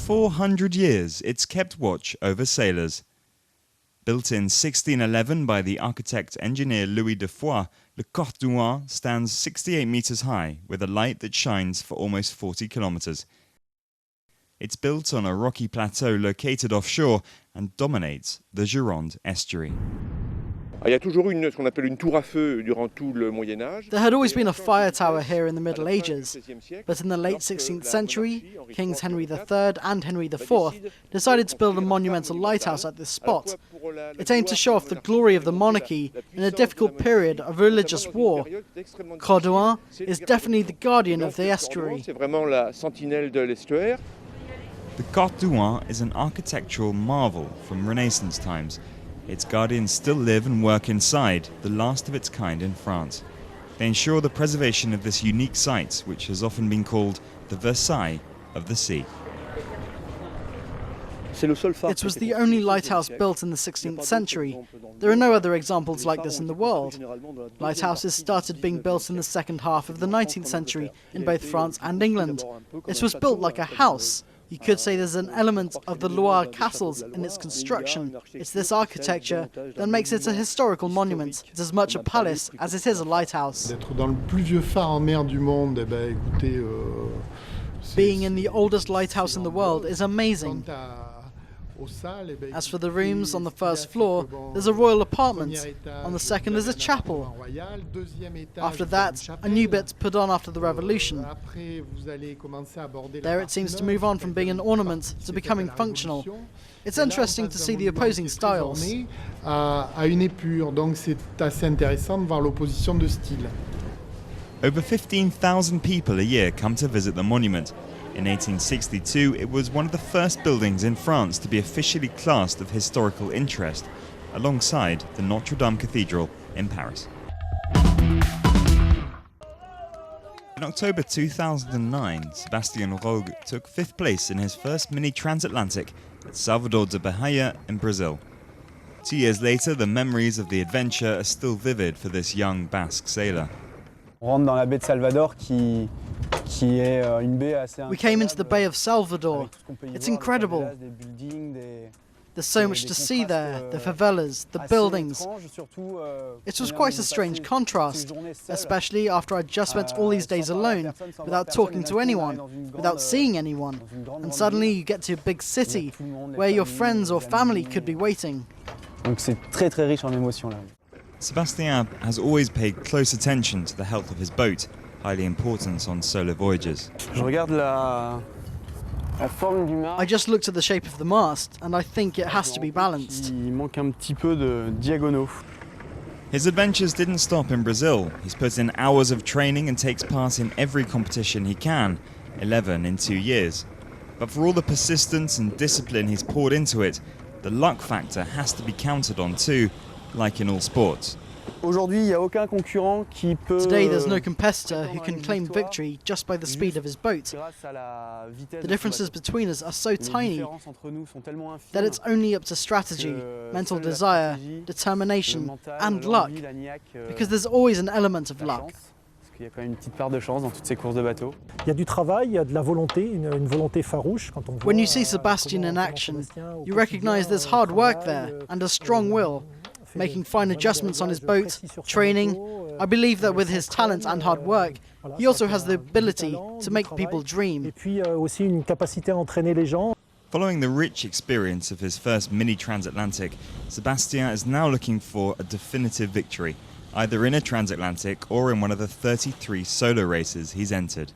400 years, it's kept watch over sailors. Built in 1611 by the architect-engineer Louis de Foix, Le Cordouan stands 68 meters high with a light that shines for almost 40 kilometers. It's built on a rocky plateau located offshore and dominates the Gironde estuary. Il y a toujours ce qu'on appelle une tour à feu durant tout le Moyen Âge. There had always been a fire tower here in the Middle Ages, but in the late 16th century, Kings Henry III and Henry IV decided to build a monumental lighthouse at this spot. It aimed to show off the glory of the monarchy in a difficult period of religious war. Cordouan is definitely the guardian of the estuary. C'est vraiment la sentinelle de l'estuaire. The Cordouan is an architectural marvel from Renaissance times. Its guardians still live and work inside, the last of its kind in France. They ensure the preservation of this unique site, which has often been called the Versailles of the sea. It was the only lighthouse built in the 16th century. There are no other examples like this in the world. Lighthouses started being built in the second half of the 19th century in both France and England. It was built like a house. You could say there's an element of the Loire castles in its construction. It's this architecture that makes it a historical monument. It's as much a palace as it is a lighthouse. Being in the oldest lighthouse in the world is amazing. As for the rooms, on the first floor, there's a royal apartment. On the second is a chapel. After that, a new bit's put on after the revolution. There it seems to move on from being an ornament to becoming functional. It's interesting to see the opposing styles. Over 15,000 people a year come to visit the monument. In 1862, it was one of the first buildings in France to be officially classed of historical interest, alongside the Notre Dame Cathedral in Paris. In October 2009, Sébastien Rogue took 5th place in his first mini transatlantic at Salvador de Bahia in Brazil. 2 years later, the memories of the adventure are still vivid for this young Basque sailor. On rentre dans la baie de Salvador qui est une baie assez incroyable. We came into the Bay of Salvador. It's incredible. There's so much to see there, the favelas, the buildings. It was quite a strange contrast, especially after I'd just spent all these days alone, without talking to anyone, without seeing anyone. And suddenly you get to a big city, where your friends or family could be waiting. Donc c'est très très riche en émotions là. Sébastien has always paid close attention to the health of his boat, highly important on solo voyages. Je regarde la forme du mât. I just looked at the shape of the mast, and I think it has to be balanced. Il manque un petit peu de diagonaux. His adventures didn't stop in Brazil. He's put in hours of training and takes part in every competition he can, 11 in 2 years. But for all the persistence and discipline he's poured into it, the luck factor has to be counted on too, like in all sports. Aujourd'hui, il n'y a aucun concurrent qui peut. Today there's no competitor who can claim victory just by the speed of his boat. The differences between us are so tiny that it's only up to strategy, mental desire, determination and luck, because there's always an element of luck. Il y a quand même une petite part de chance dans toutes ces courses de bateau. Il y a du travail, il y a de la volonté, une volonté farouche quand on voit. When you see Sébastien in action, you recognize there's hard work there and a strong will, making fine adjustments on his boat, training. I believe that with his talent and hard work, he also has the ability to make people dream. Et puis aussi une capacité à entraîner les gens. Following the rich experience of his first mini transatlantic, Sébastien is now looking for a definitive victory, either in a transatlantic or in one of the 33 solo races he's entered.